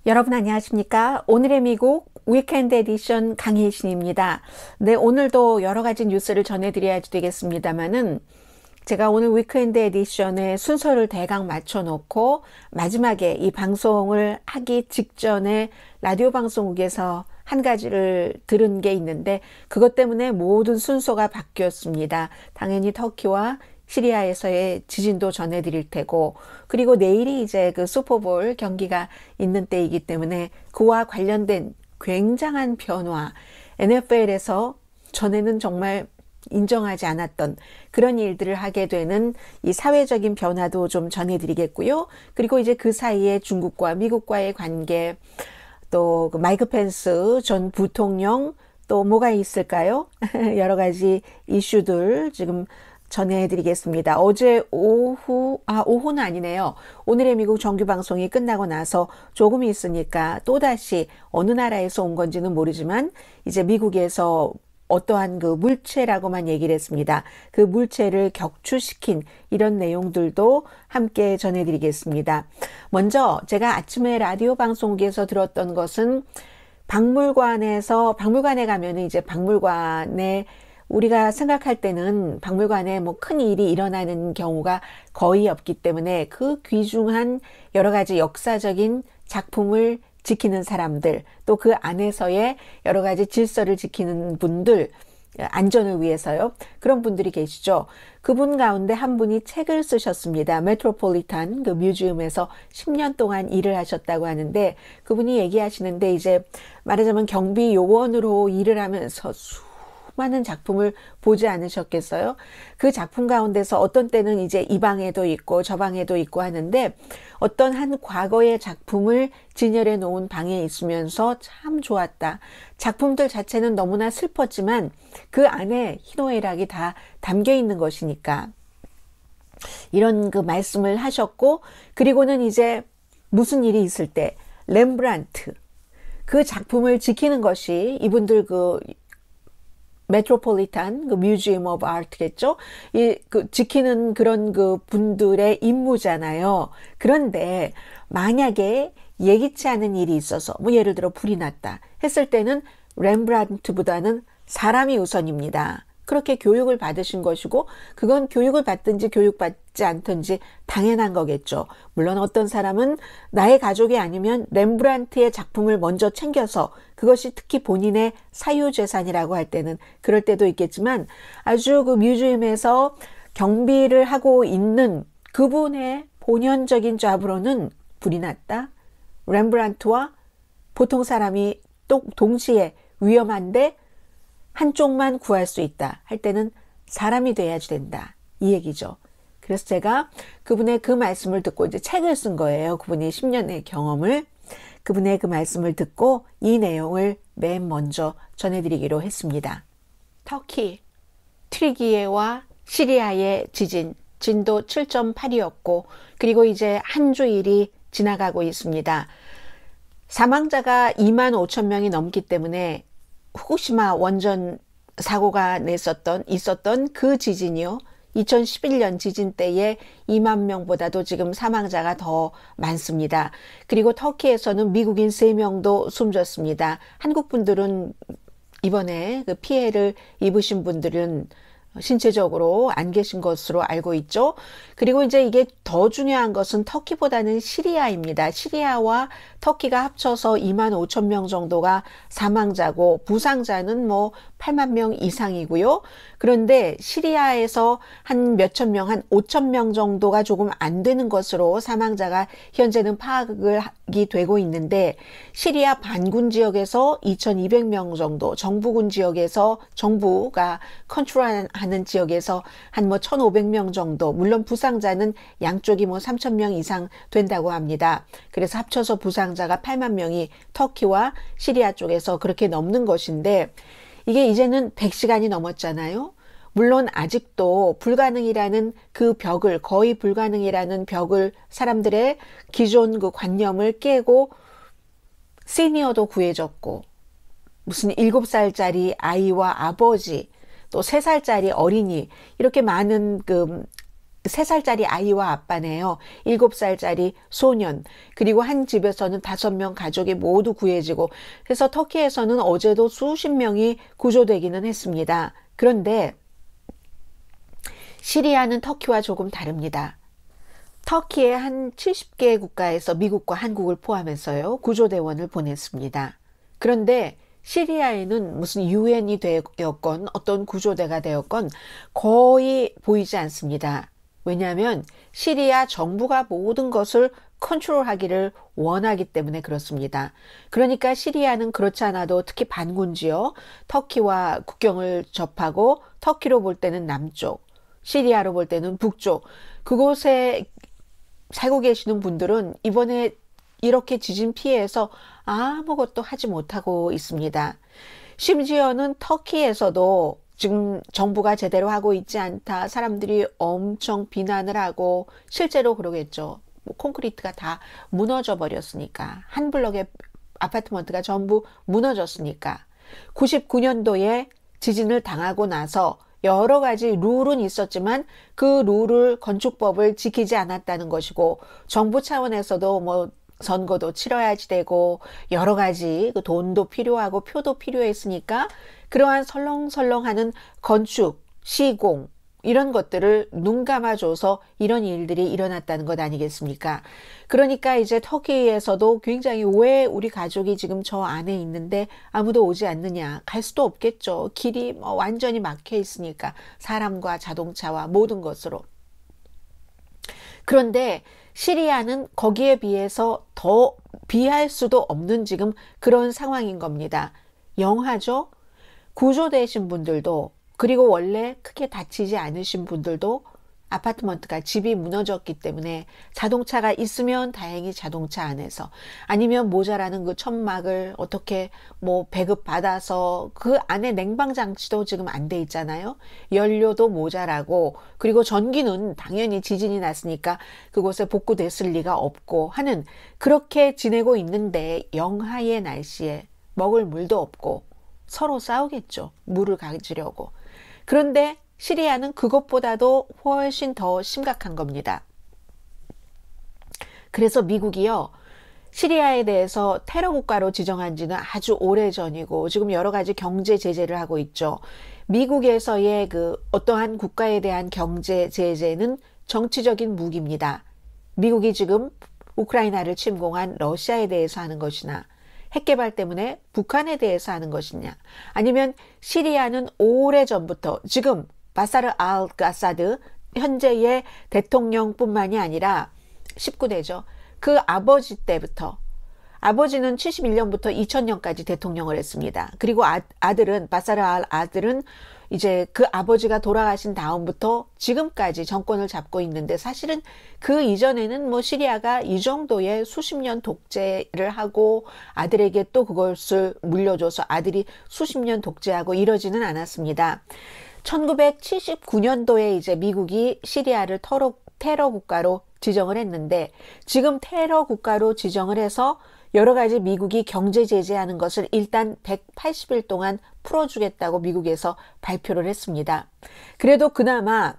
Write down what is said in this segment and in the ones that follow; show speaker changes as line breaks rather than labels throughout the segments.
여러분 안녕하십니까? 오늘의 미국 위켄드 에디션 강혜신입니다. 네, 오늘도 여러 가지 뉴스를 전해드려야 되겠습니다만은 제가 오늘 위켄드 에디션의 순서를 대강 맞춰놓고 마지막에 이 방송을 하기 직전에 라디오 방송국에서 한 가지를 들은 게 있는데 그것 때문에 모든 순서가 바뀌었습니다. 당연히 터키와 시리아에서의 지진도 전해드릴 테고, 그리고 내일이 이제 그 슈퍼볼 경기가 있는 때이기 때문에 그와 관련된 굉장한 변화, NFL에서 전에는 정말 인정하지 않았던 그런 일들을 하게 되는 이 사회적인 변화도 좀 전해드리겠고요. 그리고 이제 그 사이에 중국과 미국과의 관계, 또 그 마이크 펜스 전 부통령, 또 뭐가 있을까요? 여러 가지 이슈들 지금 전해드리겠습니다. 어제 오후는 아니네요. 오늘의 미국 정규방송이 끝나고 나서 조금 있으니까 또다시 어느 나라에서 온 건지는 모르지만 이제 미국에서 어떠한 그 물체라고만 얘기를 했습니다. 그 물체를 격추시킨 이런 내용들도 함께 전해드리겠습니다. 먼저 제가 아침에 라디오 방송국에서 들었던 것은 박물관에 가면은 이제 박물관에 우리가 생각할 때는 박물관에 뭐 큰 일이 일어나는 경우가 거의 없기 때문에 그 귀중한 여러 가지 역사적인 작품을 지키는 사람들, 또 그 안에서의 여러 가지 질서를 지키는 분들, 안전을 위해서요. 그런 분들이 계시죠. 그분 가운데 한 분이 책을 쓰셨습니다. 메트로폴리탄 그 뮤지엄에서 10년 동안 일을 하셨다고 하는데 그분이 얘기하시는데 이제 말하자면 경비 요원으로 일을 하면서 많은 작품을 보지 않으셨겠어요? 그 작품 가운데서 어떤 때는 이제 이 방에도 있고 저 방에도 있고 하는데 어떤 한 과거의 작품을 진열해 놓은 방에 있으면서 참 좋았다. 작품들 자체는 너무나 슬펐지만 그 안에 희노애락이 다 담겨 있는 것이니까 이런 그 말씀을 하셨고, 그리고는 이제 무슨 일이 있을 때 렘브란트 그 작품을 지키는 것이 이분들 그 메트로폴리탄 그 뮤지엄 오브 아트겠죠. 그 지키는 그런 그 분들의 임무잖아요. 그런데 만약에 예기치 않은 일이 있어서 뭐 예를 들어 불이 났다 했을 때는 렘브란트보다는 사람이 우선입니다. 그렇게 교육을 받으신 것이고 그건 교육을 받든지 교육받지 않든지 당연한 거겠죠. 물론 어떤 사람은 나의 가족이 아니면 렘브란트의 작품을 먼저 챙겨서 그것이 특히 본인의 사유재산이라고 할 때는 그럴 때도 있겠지만 아주 그 뮤지엄에서 경비를 하고 있는 그분의 본연적인 잡으로는 불이 났다. 렘브란트와 보통 사람이 또 동시에 위험한데 한쪽만 구할 수 있다 할 때는 사람이 돼야지 된다. 이 얘기죠. 그래서 제가 그분의 그 말씀을 듣고 이제 책을 쓴 거예요. 그분의 10년의 경험을. 그분의 그 말씀을 듣고 이 내용을 맨 먼저 전해드리기로 했습니다. 터키, 트리기예와 시리아의 지진, 진도 7.8이었고 그리고 이제 한 주일이 지나가고 있습니다. 사망자가 2만 5천 명이 넘기 때문에 후쿠시마 원전 사고가 있었던 그 지진이요. 2011년 지진 때에 2만 명보다도 지금 사망자가 더 많습니다. 그리고 터키에서는 미국인 3명도 숨졌습니다. 한국 분들은 이번에 그 피해를 입으신 분들은 신체적으로 안 계신 것으로 알고 있죠. 그리고 이제 이게 더 중요한 것은 터키보다는 시리아입니다. 시리아와 터키가 합쳐서 2만 5천 명 정도가 사망자고 부상자는 뭐 8만 명 이상이고요. 그런데 시리아에서 한 몇천 명, 한 5천 명 정도가 조금 안 되는 것으로 사망자가 현재는 파악이 되고 있는데 시리아 반군 지역에서 2,200명 정도, 정부군 지역에서 정부가 컨트롤하는 지역에서 한 뭐 1,500명 정도, 물론 부상자는 양쪽이 뭐 3,000명 이상 된다고 합니다. 그래서 합쳐서 부상자가 8만 명이 터키와 시리아 쪽에서 그렇게 넘는 것인데 이게 이제는 100시간이 넘었잖아요. 물론 아직도 불가능이라는 그 벽을, 거의 불가능이라는 벽을 사람들의 기존 그 관념을 깨고 시니어도 구해졌고 무슨 7살짜리 아이와 아버지 또 3살짜리 어린이 이렇게 많은 그 3살짜리 아이와 아빠네요. 7살짜리 소년, 그리고 한 집에서는 5명 가족이 모두 구해지고, 그래서 터키에서는 어제도 수십 명이 구조되기는 했습니다. 그런데 시리아는 터키와 조금 다릅니다. 터키의 한 70개 국가에서 미국과 한국을 포함해서요, 구조대원을 보냈습니다. 그런데 시리아에는 무슨 유엔이 되었건 어떤 구조대가 되었건 거의 보이지 않습니다. 왜냐하면 시리아 정부가 모든 것을 컨트롤하기를 원하기 때문에 그렇습니다. 그러니까 시리아는 그렇지 않아도 특히 반군지요, 터키와 국경을 접하고 터키로 볼 때는 남쪽, 시리아로 볼 때는 북쪽, 그곳에 살고 계시는 분들은 이번에 이렇게 지진 피해에서 아무것도 하지 못하고 있습니다. 심지어는 터키에서도 지금 정부가 제대로 하고 있지 않다, 사람들이 엄청 비난을 하고, 실제로 그러겠죠. 콘크리트가 다 무너져 버렸으니까, 한 블럭의 아파트먼트가 전부 무너졌으니까. 99년도에 지진을 당하고 나서 여러 가지 룰은 있었지만 그 룰을, 건축법을 지키지 않았다는 것이고, 정부 차원에서도 뭐 선거도 치러야지 되고 여러 가지 그 돈도 필요하고 표도 필요했으니까 그러한 설렁설렁하는 건축, 시공 이런 것들을 눈 감아줘서 이런 일들이 일어났다는 것 아니겠습니까? 그러니까 이제 터키에서도 굉장히 왜 우리 가족이 지금 저 안에 있는데 아무도 오지 않느냐, 갈 수도 없겠죠. 길이 뭐 완전히 막혀 있으니까, 사람과 자동차와 모든 것으로. 그런데 시리아는 거기에 비해서 더 비할 수도 없는 지금 그런 상황인 겁니다. 영하죠? 구조되신 분들도, 그리고 원래 크게 다치지 않으신 분들도 아파트먼트가, 집이 무너졌기 때문에 자동차가 있으면 다행히 자동차 안에서, 아니면 모자라는 그 천막을 어떻게 뭐 배급받아서, 그 안에 냉방장치도 지금 안 돼 있잖아요. 연료도 모자라고, 그리고 전기는 당연히 지진이 났으니까 그곳에 복구됐을 리가 없고 하는, 그렇게 지내고 있는데 영하의 날씨에 먹을 물도 없고 서로 싸우겠죠. 물을 가지려고. 그런데 시리아는 그것보다도 훨씬 더 심각한 겁니다. 그래서 미국이요, 시리아에 대해서 테러 국가로 지정한 지는 아주 오래전이고 지금 여러 가지 경제 제재를 하고 있죠. 미국에서의 그 어떠한 국가에 대한 경제 제재는 정치적인 무기입니다. 미국이 지금 우크라이나를 침공한 러시아에 대해서 하는 것이나, 핵개발 때문에 북한에 대해서 하는 것이냐, 아니면 시리아는 오래전부터, 지금 바사르 알 아사드 현재의 대통령뿐만이 아니라 19대죠. 그 아버지 때부터, 아버지는 71년부터 2000년까지 대통령을 했습니다. 그리고 아들은, 바사르 알 아들은 이제 그 아버지가 돌아가신 다음부터 지금까지 정권을 잡고 있는데, 사실은 그 이전에는 뭐 시리아가 이 정도의 수십 년 독재를 하고 아들에게 또 그것을 물려줘서 아들이 수십 년 독재하고 이러지는 않았습니다. 1979년도에 이제 미국이 시리아를 테러 국가로 지정을 했는데, 지금 테러 국가로 지정을 해서 여러 가지 미국이 경제 제재하는 것을 일단 180일 동안 풀어주겠다고 미국에서 발표를 했습니다. 그래도 그나마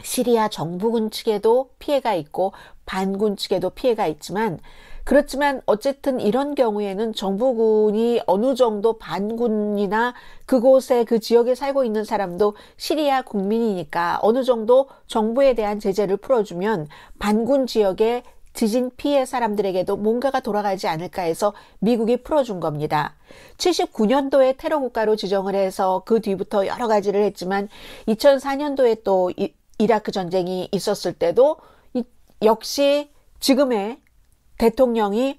시리아 정부군 측에도 피해가 있고 반군 측에도 피해가 있지만, 그렇지만 어쨌든 이런 경우에는 정부군이 어느 정도, 반군이나 그곳에 그 지역에 살고 있는 사람도 시리아 국민이니까 어느 정도 정부에 대한 제재를 풀어주면 반군 지역의 지진 피해 사람들에게도 뭔가가 돌아가지 않을까 해서 미국이 풀어준 겁니다. 79년도에 테러 국가로 지정을 해서 그 뒤부터 여러 가지를 했지만, 2004년도에 또 이라크 전쟁이 있었을 때도 역시 지금의 대통령이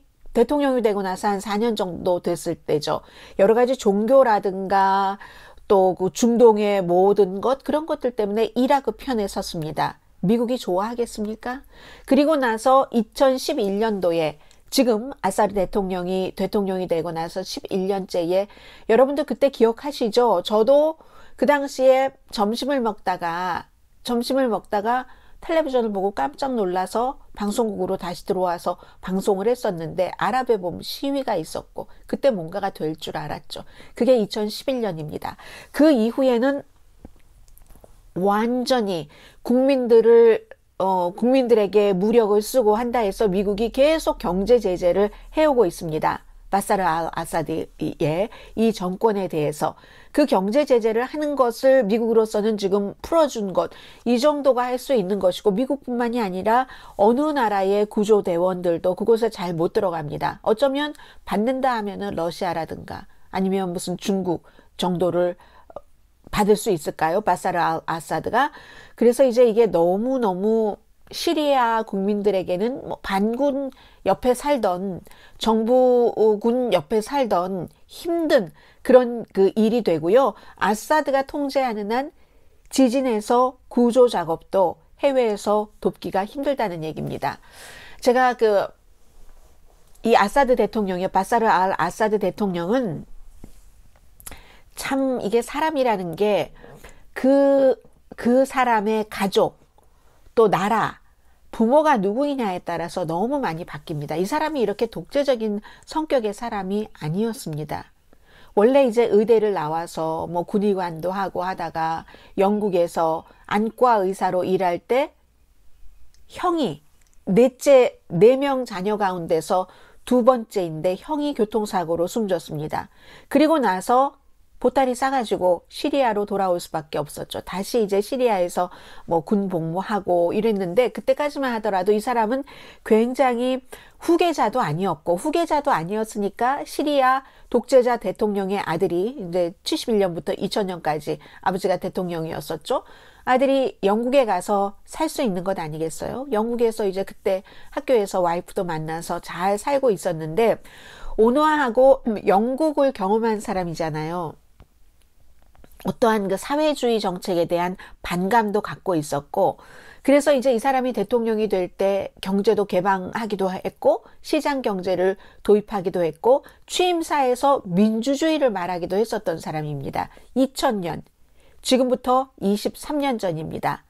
되고 나서 한 4년 정도 됐을 때죠. 여러 가지 종교라든가 또 그 중동의 모든 것, 그런 것들 때문에 이라크 편에 섰습니다. 미국이 좋아하겠습니까? 그리고 나서 2011년도에 지금 아사드 대통령이 되고 나서 11년째에, 여러분들 그때 기억하시죠? 저도 그 당시에 점심을 먹다가 텔레비전을 보고 깜짝 놀라서 방송국으로 다시 들어와서 방송을 했었는데, 아랍의 봄 시위가 있었고 그때 뭔가가 될 줄 알았죠. 그게 2011년입니다. 그 이후에는 완전히 국민들에게 무력을 쓰고 한다 해서 미국이 계속 경제 제재를 해오고 있습니다. 바사르 알 아사드의 이 정권에 대해서 그 경제 제재를 하는 것을 미국으로서는 지금 풀어준 것, 이 정도가 할 수 있는 것이고, 미국뿐만이 아니라 어느 나라의 구조대원들도 그곳에 잘 못 들어갑니다. 어쩌면 받는다 하면은 러시아라든가 아니면 무슨 중국 정도를 받을 수 있을까요? 바사르 알 아사드가. 그래서 이제 이게 너무너무 시리아 국민들에게는 뭐 반군 옆에 살던, 정부군 옆에 살던 힘든 그런 그 일이 되고요. 아사드가 통제하는 한 지진에서 구조 작업도 해외에서 돕기가 힘들다는 얘기입니다. 제가 이 아사드 대통령의 바사르 알 아사드 대통령은 참 이게 사람이라는 게 그 사람의 가족, 또 나라, 부모가 누구이냐에 따라서 너무 많이 바뀝니다. 이 사람이 이렇게 독재적인 성격의 사람이 아니었습니다. 원래 이제 의대를 나와서 뭐 군의관도 하고 하다가 영국에서 안과 의사로 일할 때 형이 넷째 4명 자녀 가운데서 두 번째인데 형이 교통사고로 숨졌습니다. 그리고 나서 보따리 싸가지고 시리아로 돌아올 수밖에 없었죠. 다시 이제 시리아에서 뭐 군 복무하고 이랬는데, 그때까지만 하더라도 이 사람은 굉장히 후계자도 아니었으니까 시리아 독재자 대통령의 아들이 이제 71년부터 2000년까지 아버지가 대통령이었었죠. 아들이 영국에 가서 살 수 있는 것 아니겠어요? 영국에서 이제 그때 학교에서 와이프도 만나서 잘 살고 있었는데, 온화하고 영국을 경험한 사람이잖아요. 어떠한 그 사회주의 정책에 대한 반감도 갖고 있었고, 그래서 이제 이 사람이 대통령이 될 때 경제도 개방하기도 했고, 시장 경제를 도입하기도 했고, 취임사에서 민주주의를 말하기도 했었던 사람입니다. 2000년, 지금부터 23년 전입니다.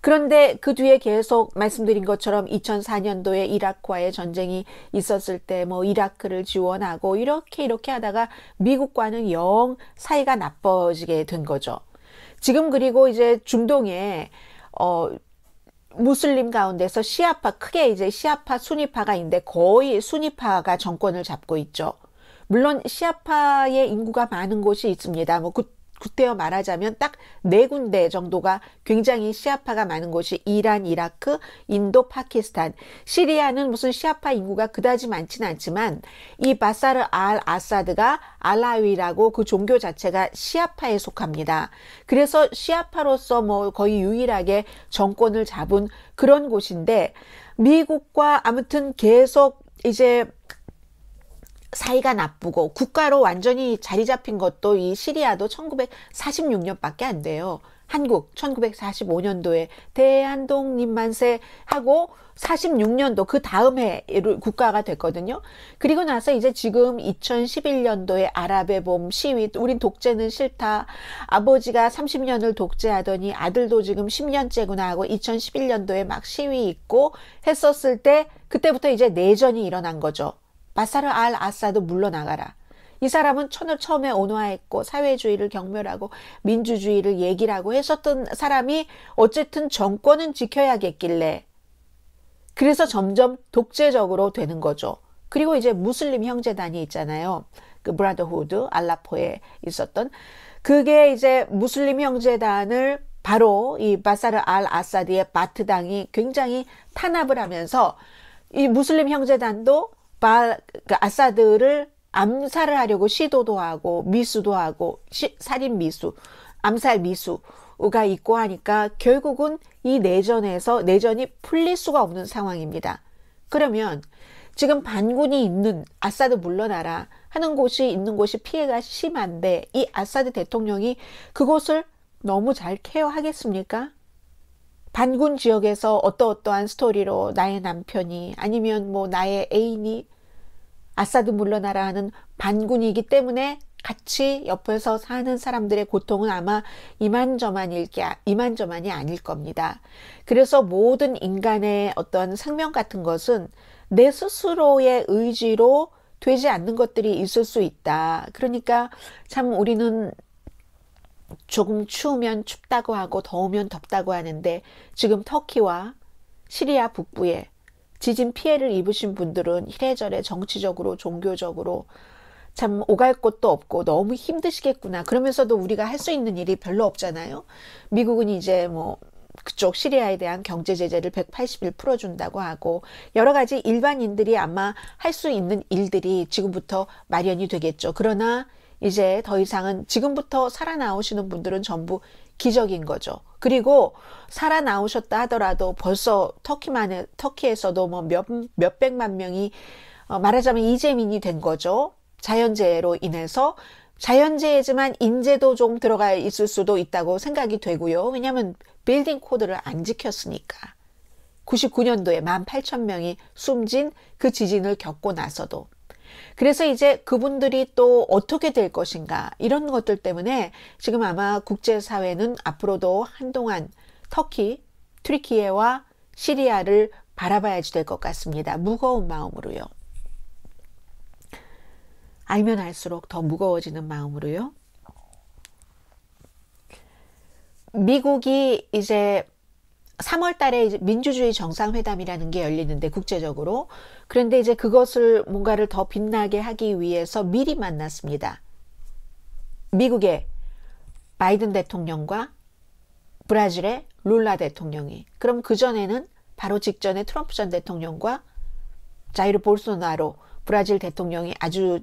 그런데 그 뒤에 계속 말씀드린 것처럼 2004년도에 이라크와의 전쟁이 있었을 때 뭐 이라크를 지원하고 이렇게 하다가 미국과는 영 사이가 나빠지게 된 거죠. 지금 그리고 이제 중동에 무슬림 가운데서 시아파, 크게 이제 시아파, 수니파가 있는데 거의 수니파가 정권을 잡고 있죠. 물론 시아파의 인구가 많은 곳이 있습니다. 뭐 구태여 말하자면 딱 4군데 정도가 굉장히 시아파가 많은 곳이 이란, 이라크, 인도, 파키스탄. 시리아는 무슨 시아파 인구가 그다지 많지는 않지만 이 바사르 알 아사드가 알라위라고 그 종교 자체가 시아파에 속합니다. 그래서 시아파로서 뭐 거의 유일하게 정권을 잡은 그런 곳인데, 미국과 아무튼 계속 이제 사이가 나쁘고 국가로 완전히 자리 잡힌 것도 이 시리아도 1946년밖에 안 돼요. 한국 1945년도에 대한독립만세 하고 46년도 그 다음 해 국가가 됐거든요. 그리고 나서 이제 지금 2011년도에 아랍의 봄 시위, 우린 독재는 싫다. 아버지가 30년을 독재하더니 아들도 지금 10년째구나 하고 2011년도에 막 시위 있고 했었을 때, 그때부터 이제 내전이 일어난 거죠. 바사르 알 아사드 물러나가라. 이 사람은 처음에 온화했고 사회주의를 경멸하고 민주주의를 얘기를 하고 했었던 사람이 어쨌든 정권은 지켜야겠길래, 그래서 점점 독재적으로 되는 거죠. 그리고 이제 무슬림 형제단이 있잖아요. 그 브라더후드, 알라포에 있었던. 그게 이제 무슬림 형제단을 바로 이 바사르 알 아사드의 바트당이 굉장히 탄압을 하면서 이 무슬림 형제단도 아사드를 암살을 하려고 시도도 하고 미수도 하고 살인 미수, 암살 미수가 있고 하니까 결국은 이 내전이 풀릴 수가 없는 상황입니다. 그러면 지금 반군이 있는, 아사드 물러나라 하는 곳이 있는 곳이 피해가 심한데 이 아사드 대통령이 그곳을 너무 잘 케어하겠습니까? 반군 지역에서 어떠한 스토리로 나의 남편이 아니면 뭐 나의 애인이 아사드 물러나라 하는 반군이기 때문에 같이 옆에서 사는 사람들의 고통은 아마 이만저만이 아닐 겁니다. 그래서 모든 인간의 어떤 생명 같은 것은 내 스스로의 의지로 되지 않는 것들이 있을 수 있다. 그러니까 참 우리는 조금 추우면 춥다고 하고 더우면 덥다고 하는데 지금 터키와 시리아 북부에 지진 피해를 입으신 분들은 이래저래 정치적으로 종교적으로 참 오갈 곳도 없고 너무 힘드시겠구나. 그러면서도 우리가 할 수 있는 일이 별로 없잖아요. 미국은 이제 뭐 그쪽 시리아에 대한 경제 제재를 180일 풀어준다고 하고 여러 가지 일반인들이 아마 할 수 있는 일들이 지금부터 마련이 되겠죠. 그러나 이제 더 이상은 지금부터 살아나오시는 분들은 전부 기적인 거죠. 그리고 살아나오셨다 하더라도 벌써 터키에서도 뭐 몇백만 명이 말하자면 이재민이 된 거죠. 자연재해로 인해서. 자연재해지만 인재도 좀 들어가 있을 수도 있다고 생각이 되고요. 왜냐하면 빌딩 코드를 안 지켰으니까. 99년도에 18,000명이 숨진 그 지진을 겪고 나서도. 그래서 이제 그분들이 또 어떻게 될 것인가 이런 것들 때문에 지금 아마 국제사회는 앞으로도 한동안 터키, 튀르키예와 시리아를 바라봐야지 될 것 같습니다. 무거운 마음으로요. 알면 알수록 더 무거워지는 마음으로요. 미국이 이제 3월 달에 이제 민주주의 정상회담이라는 게 열리는데 국제적으로. 그런데 이제 그것을 뭔가를 더 빛나게 하기 위해서 미리 만났습니다. 미국의 바이든 대통령과 브라질의 룰라 대통령이. 그럼 그전에는 바로 직전에 트럼프 전 대통령과 자이르 볼소나로 브라질 대통령이 아주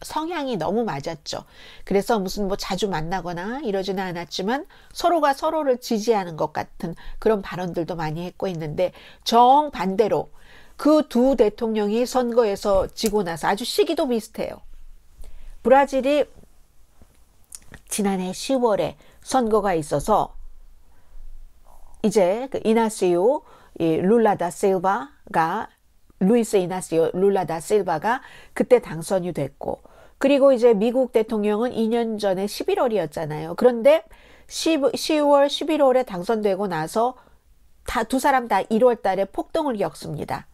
성향이 너무 맞았죠. 그래서 무슨 뭐 자주 만나거나 이러지는 않았지만 서로가 서로를 지지하는 것 같은 그런 발언들도 많이 했고 있는데 정반대로 그 두 대통령이 선거에서 지고 나서 아주 시기도 비슷해요. 브라질이 지난해 10월에 선거가 있어서 이제 그 이나시오 룰라 다 실바가 루이스 이나시오 룰라 다 실바가 그때 당선이 됐고 그리고 이제 미국 대통령은 2년 전에 11월이었잖아요. 그런데 10월, 11월에 당선되고 나서 두 사람 다 1월 달에 폭동을 겪습니다.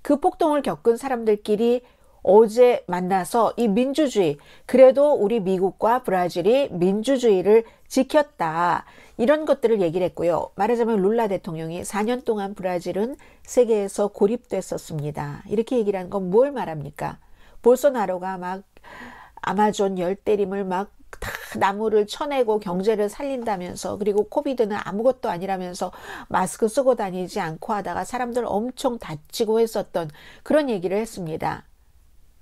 그 폭동을 겪은 사람들끼리 어제 만나서 이 민주주의, 그래도 우리 미국과 브라질이 민주주의를 지켰다. 이런 것들을 얘기를 했고요. 말하자면 룰라 대통령이 4년 동안 브라질은 세계에서 고립됐었습니다. 이렇게 얘기를 하는 건 뭘 말합니까? 볼소나로가 막 아마존 열대림을 막 다 나무를 쳐내고 경제를 살린다면서 그리고 코비드는 아무것도 아니라면서 마스크 쓰고 다니지 않고 하다가 사람들 엄청 다치고 했었던 그런 얘기를 했습니다.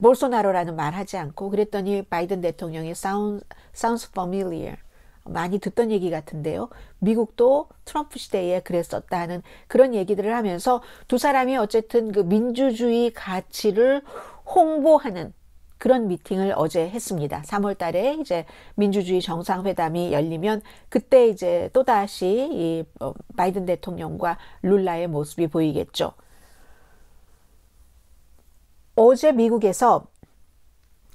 볼소나로라는 말 하지 않고 그랬더니 바이든 대통령이 sounds familiar. 많이 듣던 얘기 같은데요. 미국도 트럼프 시대에 그랬었다 하는 그런 얘기들을 하면서 두 사람이 어쨌든 그 민주주의 가치를 홍보하는 그런 미팅을 어제 했습니다. 3월 달에 이제 민주주의 정상회담이 열리면 그때 이제 또다시 이 바이든 대통령과 룰라의 모습이 보이겠죠. 어제 미국에서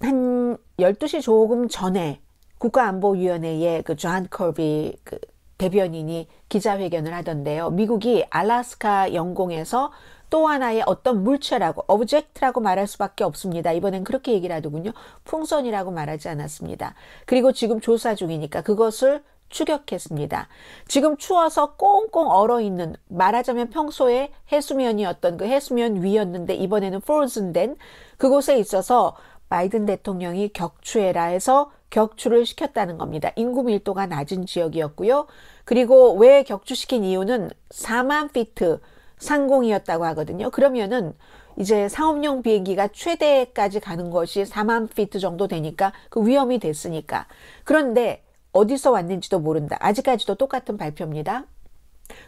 한 12시 조금 전에 국가안보위원회의 그 존 커비 그 대변인이 기자회견을 하던데요. 미국이 알래스카 영공에서 또 하나의 어떤 물체라고, 오브젝트라고 말할 수밖에 없습니다. 이번엔 그렇게 얘기를 하더군요. 풍선이라고 말하지 않았습니다. 그리고 지금 조사 중이니까 그것을 추격했습니다. 지금 추워서 꽁꽁 얼어있는, 말하자면 평소에 해수면이었던 그 해수면 위였는데 이번에는 frozen된 그곳에 있어서 바이든 대통령이 격추해라 해서 격추를 시켰다는 겁니다. 인구 밀도가 낮은 지역이었고요. 그리고 왜 격추시킨 이유는 4만 피트 상공이었다고 하거든요. 그러면은 이제 상업용 비행기가 최대까지 가는 것이 4만 피트 정도 되니까 그 위험이 됐으니까. 그런데 어디서 왔는지도 모른다. 아직까지도 똑같은 발표입니다.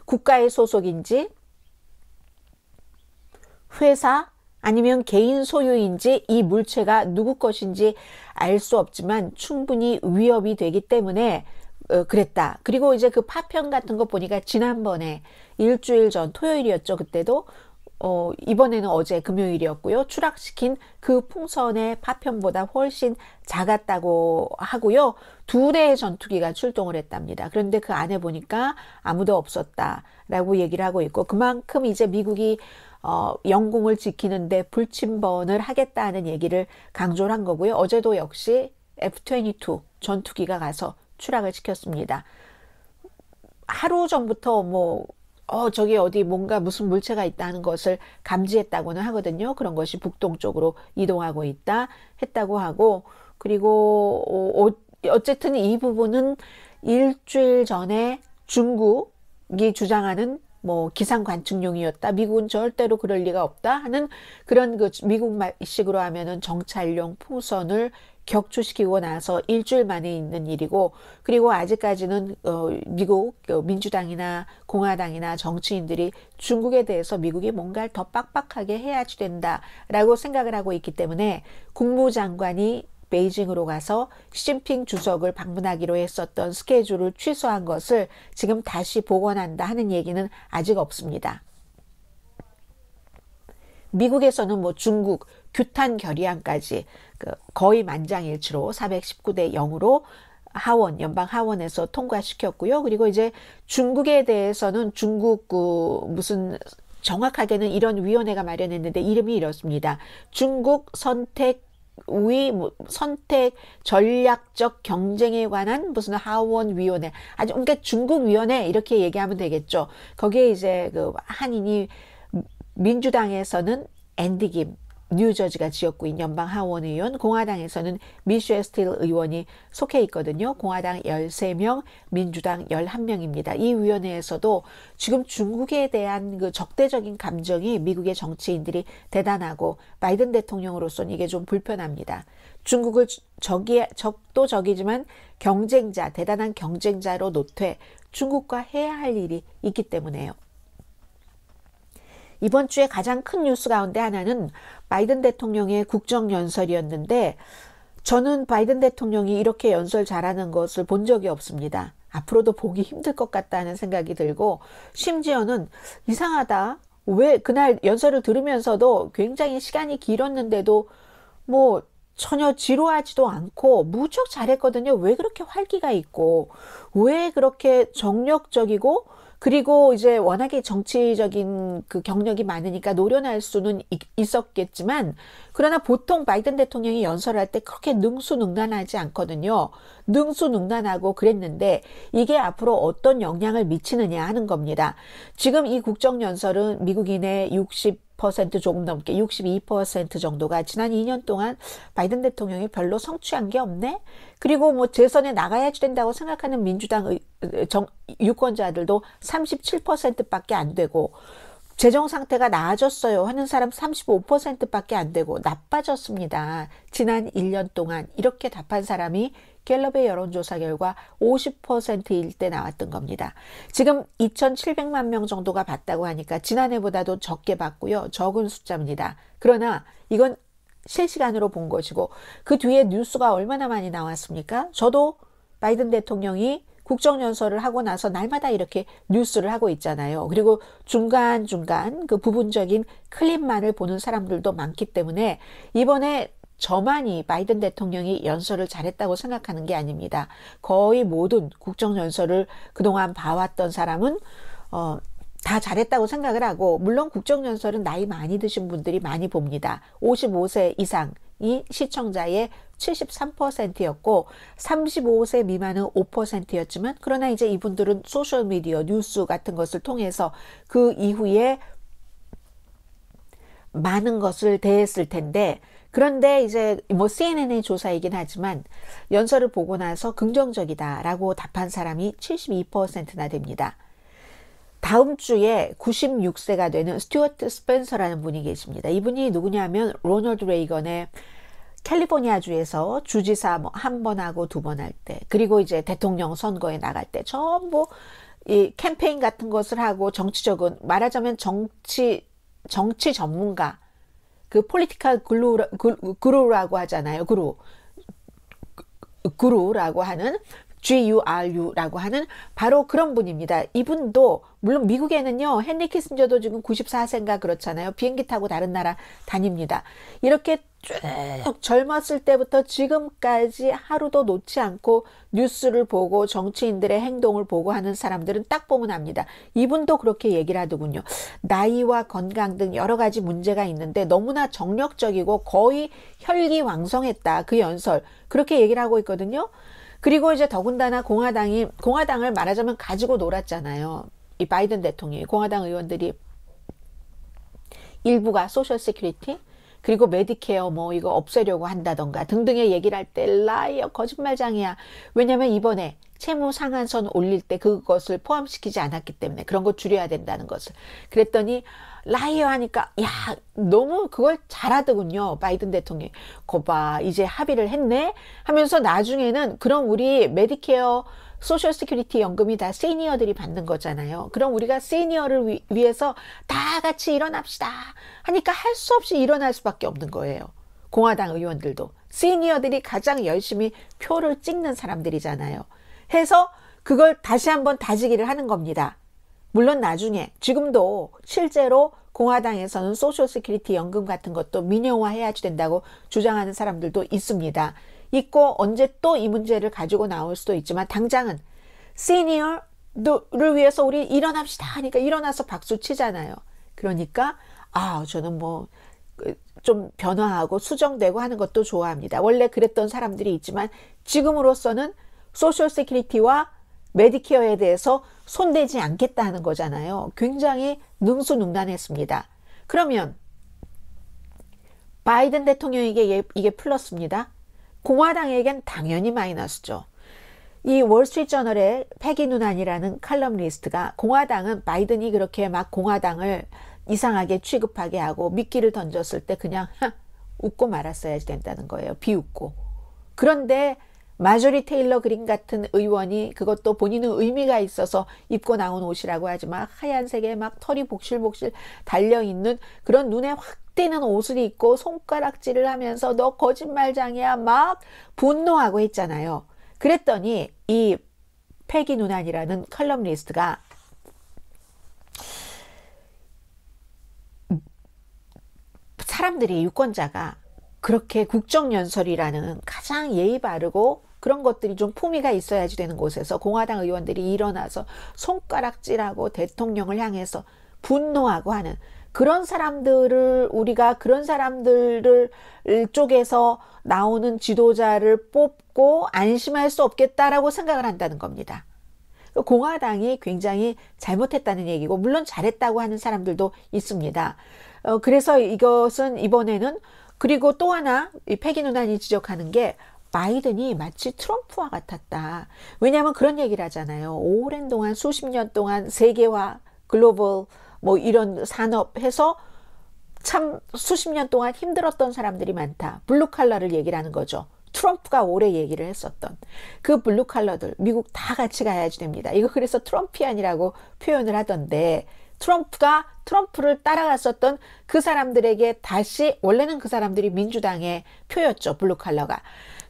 국가의 소속인지 회사 아니면 개인 소유인지 이 물체가 누구 것인지 알 수 없지만 충분히 위협이 되기 때문에 그랬다. 그리고 이제 그 파편 같은 거 보니까 지난번에 일주일 전 토요일이었죠. 그때도 이번에는 어제 금요일이었고요. 추락시킨 그 풍선의 파편보다 훨씬 작았다고 하고요. 2대의 전투기가 출동을 했답니다. 그런데 그 안에 보니까 아무도 없었다라고 얘기를 하고 있고 그만큼 이제 미국이 영공을 지키는데 불침번을 하겠다는 얘기를 강조를 한 거고요. 어제도 역시 F-22 전투기가 가서 추락을 시켰습니다. 하루 전부터 저기 어디 뭔가 무슨 물체가 있다는 것을 감지했다고는 하거든요. 그런 것이 북동쪽으로 이동하고 있다 했다고 하고, 그리고 어쨌든 이 부분은 일주일 전에 중국이 주장하는 기상 관측용이었다. 미국은 절대로 그럴 리가 없다 하는 그런 미국식으로 하면은 정찰용 풍선을 격추시키고 나서 일주일 만에 있는 일이고, 그리고 아직까지는 미국 민주당이나 공화당이나 정치인들이 중국에 대해서 미국이 뭔가를 더 빡빡하게 해야지 된다라고 생각을 하고 있기 때문에 국무장관이 베이징으로 가서 시진핑 주석을 방문하기로 했었던 스케줄을 취소한 것을 지금 다시 복원한다 하는 얘기는 아직 없습니다. 미국에서는 중국 규탄 결의안까지 거의 만장일치로 419대 0으로 연방 하원에서 통과시켰고요. 그리고 이제 중국에 대해서는 중국 무슨 정확하게는 이런 위원회가 마련했는데 이름이 이렇습니다. 중국 선택 전략적 경쟁에 관한 무슨 하원위원회, 그러니까 중국위원회 이렇게 얘기하면 되겠죠. 거기에 이제 한인이 민주당에서는 앤디 김, 뉴저지가 지역구인 연방 하원의원, 공화당에서는 미셸 스틸 의원이 속해 있거든요. 공화당 13명, 민주당 11명입니다. 이 위원회에서도 지금 중국에 대한 적대적인 감정이 미국의 정치인들이 대단하고 바이든 대통령으로서는 이게 좀 불편합니다. 중국을 적도 적이지만 대단한 경쟁자로 놓되 중국과 해야 할 일이 있기 때문에요. 이번 주에 가장 큰 뉴스 가운데 하나는 바이든 대통령의 국정연설이었는데, 저는 바이든 대통령이 이렇게 연설 잘하는 것을 본 적이 없습니다. 앞으로도 보기 힘들 것 같다는 생각이 들고, 심지어는 이상하다. 왜 그날 연설을 들으면서도 굉장히 시간이 길었는데도 전혀 지루하지도 않고 무척 잘했거든요. 왜 그렇게 활기가 있고, 왜 그렇게 정력적이고, 그리고 이제 워낙에 정치적인 경력이 많으니까 노련할 수는 있었겠지만, 그러나 보통 바이든 대통령이 연설할 때 그렇게 능수능란하지 않거든요. 능수능란하고 그랬는데 이게 앞으로 어떤 영향을 미치느냐 하는 겁니다. 지금 이 국정연설은 미국인의 60% 조금 넘게 62% 정도가 지난 2년 동안 바이든 대통령이 별로 성취한 게 없네? 그리고 재선에 나가야지 된다고 생각하는 민주당 유권자들도 37%밖에 안 되고, 재정 상태가 나아졌어요 하는 사람 35%밖에 안 되고 나빠졌습니다. 지난 1년 동안 이렇게 답한 사람이 갤럽의 여론조사 결과 50%일 때 나왔던 겁니다. 지금 2,700만 명 정도가 봤다고 하니까 지난해보다도 적게 봤고요. 적은 숫자입니다. 그러나 이건 실시간으로 본 것이고, 그 뒤에 뉴스가 얼마나 많이 나왔습니까? 저도 바이든 대통령이 국정연설을 하고 나서 날마다 이렇게 뉴스를 하고 있잖아요. 그리고 중간중간 부분적인 클립만을 보는 사람들도 많기 때문에 이번에 저만이 바이든 대통령이 연설을 잘했다고 생각하는 게 아닙니다. 거의 모든 국정연설을 그동안 봐왔던 사람은 다 잘했다고 생각을 하고, 물론 국정연설은 나이 많이 드신 분들이 많이 봅니다. 55세 이상이 시청자의 73%였고 35세 미만은 5%였지만, 그러나 이제 이분들은 소셜미디어, 뉴스 같은 것을 통해서 그 이후에 많은 것을 대했을 텐데, 그런데 이제 CNN의 조사이긴 하지만 연설을 보고 나서 긍정적이다라고 답한 사람이 72%나 됩니다. 다음 주에 96세가 되는 스튜어트 스펜서라는 분이 계십니다. 이분이 누구냐면 로널드 레이건의 캘리포니아주에서 주지사 한 번 하고 두 번 할 때, 그리고 이제 대통령 선거에 나갈 때 전부 이 캠페인 같은 것을 하고, 정치적인 말하자면 정치 전문가, 폴리티컬 그루라고 하잖아요. 그루라고 하는 GURU라고 하는 바로 그런 분입니다. 이분도 물론 미국에는요, 헨리 키신저도 지금 94세인가 그렇잖아요. 비행기 타고 다른 나라 다닙니다. 이렇게 쭉 젊었을 때부터 지금까지 하루도 놓지 않고 뉴스를 보고 정치인들의 행동을 보고 하는 사람들은 딱 보면 압니다. 이분도 그렇게 얘기를 하더군요. 나이와 건강 등 여러 가지 문제가 있는데 너무나 정력적이고 거의 혈기왕성했다. 그 연설. 그렇게 얘기를 하고 있거든요. 그리고 이제 더군다나 공화당을 말하자면 가지고 놀았잖아요. 이 바이든 대통령이 공화당 의원들이 일부가 소셜 세큐리티 그리고 메디케어 뭐 이거 없애려고 한다던가 등등의 얘기를 할 때 라이어 거짓말장이야. 왜냐면 이번에 채무 상한선 올릴 때 그것을 포함시키지 않았기 때문에 그런 거 줄여야 된다는 것을. 그랬더니 라이어 하니까 야 너무 그걸 잘하더군요. 바이든 대통령이. 거봐 이제 합의를 했네 하면서 나중에는 그럼 우리 메디케어 소셜 시큐리티 연금이 다 시니어들이 받는 거잖아요. 그럼 우리가 시니어를 위해서 다 같이 일어납시다 하니까 할 수 없이 일어날 수밖에 없는 거예요. 공화당 의원들도. 시니어들이 가장 열심히 표를 찍는 사람들이잖아요. 해서 그걸 다시 한번 다지기를 하는 겁니다. 물론 나중에 지금도 실제로 공화당에서는 소셜 시큐리티 연금 같은 것도 민영화해야지 된다고 주장하는 사람들도 있습니다. 있고 언제 또 이 문제를 가지고 나올 수도 있지만 당장은 시니어를 위해서 우리 일어납시다 하니까 일어나서 박수 치잖아요. 그러니까 저는 뭐 좀 변화하고 수정되고 하는 것도 좋아합니다. 원래 그랬던 사람들이 있지만 지금으로서는 소셜 세큐리티와 메디케어에 대해서 손대지 않겠다 하는 거잖아요. 굉장히 능수능란했습니다. 그러면 바이든 대통령에게 이게 플러스입니다. 공화당에겐 당연히 마이너스죠. 이 월스트리트저널의 패기 누난이라는 칼럼니스트가 공화당은 바이든이 그렇게 막 공화당을 이상하게 취급하게 하고 미끼를 던졌을 때 그냥 웃고 말았어야지 된다는 거예요. 비웃고. 그런데 마조리 테일러 그린 같은 의원이 그것도 본인은 의미가 있어서 입고 나온 옷이라고 하지만 하얀색에 막 털이 복실복실 달려있는 그런 눈에 확 띄는 옷을 입고 손가락질을 하면서 너 거짓말장이야 막 분노하고 했잖아요. 그랬더니 이 패기 누난이라는 컬럼니스트가 사람들이 유권자가 그렇게 국정연설이라는 가장 예의 바르고 그런 것들이 좀 품위가 있어야지 되는 곳에서 공화당 의원들이 일어나서 손가락질하고 대통령을 향해서 분노하고 하는 그런 사람들을 우리가 그런 사람들을 쪽에서 나오는 지도자를 뽑고 안심할 수 없겠다라고 생각을 한다는 겁니다. 공화당이 굉장히 잘못했다는 얘기고 물론 잘했다고 하는 사람들도 있습니다. 그래서 이것은 이번에는 그리고 또 하나 이 패기 누난이 지적하는 게 바이든이 마치 트럼프와 같았다. 왜냐하면 그런 얘기를 하잖아요. 오랜 동안 수십 년 동안 세계화, 글로벌 뭐 이런 산업 해서 참 수십 년 동안 힘들었던 사람들이 많다. 블루 칼라를 얘기를 하는 거죠. 트럼프가 오래 얘기를 했었던 그 블루 칼라들 미국 다 같이 가야지 됩니다. 이거 그래서 트럼피안이라고 표현을 하던데 트럼프를 따라갔었던 그 사람들에게 다시 원래는 그 사람들이 민주당의 표였죠. 블루 칼라가.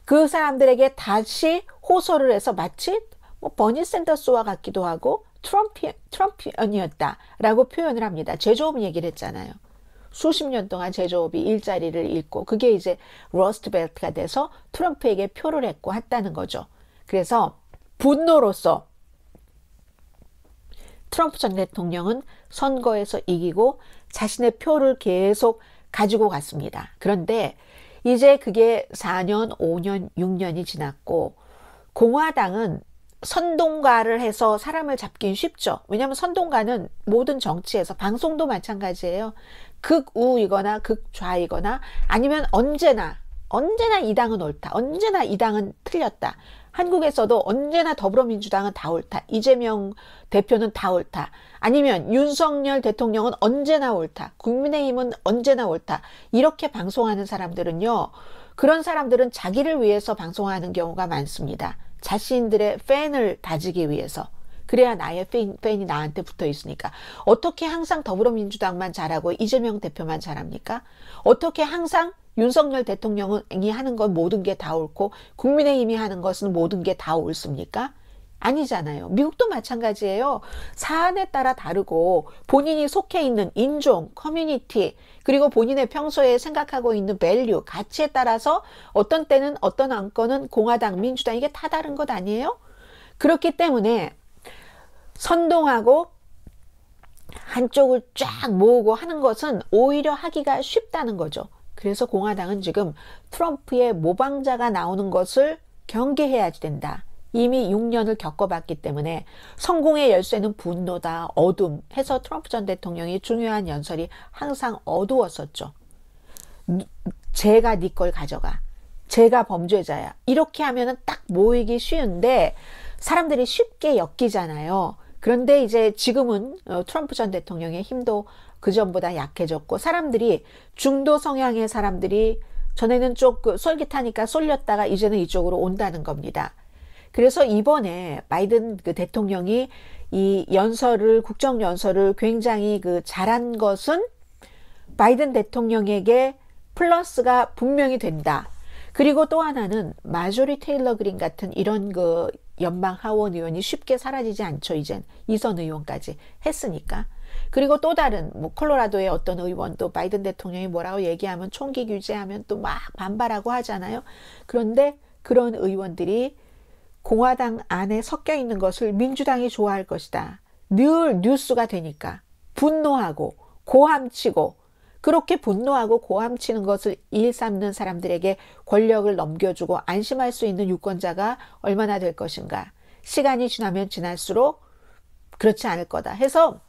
그 사람들에게 다시 호소를 해서 마치 뭐 버니 샌더스와 같기도 하고 트럼피언이었다라고 표현을 합니다. 제조업 얘기를 했잖아요. 수십 년 동안 제조업이 일자리를 잃고 그게 이제 러스트 벨트가 돼서 트럼프에게 표를 했고 했다는 거죠. 그래서 분노로서 트럼프 전 대통령은 선거에서 이기고 자신의 표를 계속 가지고 갔습니다. 그런데 이제 그게 4년, 5년, 6년이 지났고 공화당은 선동가를 해서 사람을 잡긴 쉽죠. 왜냐하면 선동가는 모든 정치에서 방송도 마찬가지예요. 극우이거나 극좌이거나 아니면 언제나 이 당은 옳다. 언제나 이 당은 틀렸다. 한국에서도 언제나 더불어민주당은 다 옳다. 이재명 대표는 다 옳다. 아니면 윤석열 대통령은 언제나 옳다. 국민의힘은 언제나 옳다. 이렇게 방송하는 사람들은요. 그런 사람들은 자기를 위해서 방송하는 경우가 많습니다. 자신들의 팬을 다지기 위해서. 그래야 나의 팬이 나한테 붙어 있으니까. 어떻게 항상 더불어민주당만 잘하고 이재명 대표만 잘합니까? 어떻게 항상 윤석열 대통령이 하는 건 모든 게 다 옳고 국민의힘이 하는 것은 모든 게 다 옳습니까? 아니잖아요. 미국도 마찬가지예요. 사안에 따라 다르고 본인이 속해 있는 인종, 커뮤니티 그리고 본인의 평소에 생각하고 있는 밸류, 가치에 따라서 어떤 때는 어떤 안건은 공화당, 민주당 이게 다 다른 것 아니에요? 그렇기 때문에 선동하고 한쪽을 쫙 모으고 하는 것은 오히려 하기가 쉽다는 거죠. 그래서 공화당은 지금 트럼프의 모방자가 나오는 것을 경계해야 된다. 이미 6년을 겪어봤기 때문에 성공의 열쇠는 분노다, 어둠 해서 트럼프 전 대통령이 중요한 연설이 항상 어두웠었죠. 제가 네 걸 가져가. 제가 범죄자야. 이렇게 하면은 딱 모이기 쉬운데 사람들이 쉽게 엮이잖아요. 그런데 이제 지금은 트럼프 전 대통령의 힘도 그전보다 약해졌고 사람들이 중도 성향의 사람들이 전에는 좀 솔깃하니까 쏠렸다가 이제는 이쪽으로 온다는 겁니다. 그래서 이번에 바이든 그 대통령이 이 연설을 국정연설을 굉장히 잘한 것은 바이든 대통령에게 플러스가 분명히 된다. 그리고 또 하나는 마조리 테일러 그린 같은 이런 연방 하원 의원이 쉽게 사라지지 않죠. 이젠 이선 의원까지 했으니까. 그리고 또 다른 콜로라도의 어떤 의원도 바이든 대통령이 뭐라고 얘기하면 총기 규제하면 또 막 반발하고 하잖아요. 그런데 그런 의원들이 공화당 안에 섞여 있는 것을 민주당이 좋아할 것이다. 늘 뉴스가 되니까 분노하고 고함치고 그렇게 분노하고 고함치는 것을 일삼는 사람들에게 권력을 넘겨주고 안심할 수 있는 유권자가 얼마나 될 것인가. 시간이 지나면 지날수록 그렇지 않을 거다 해서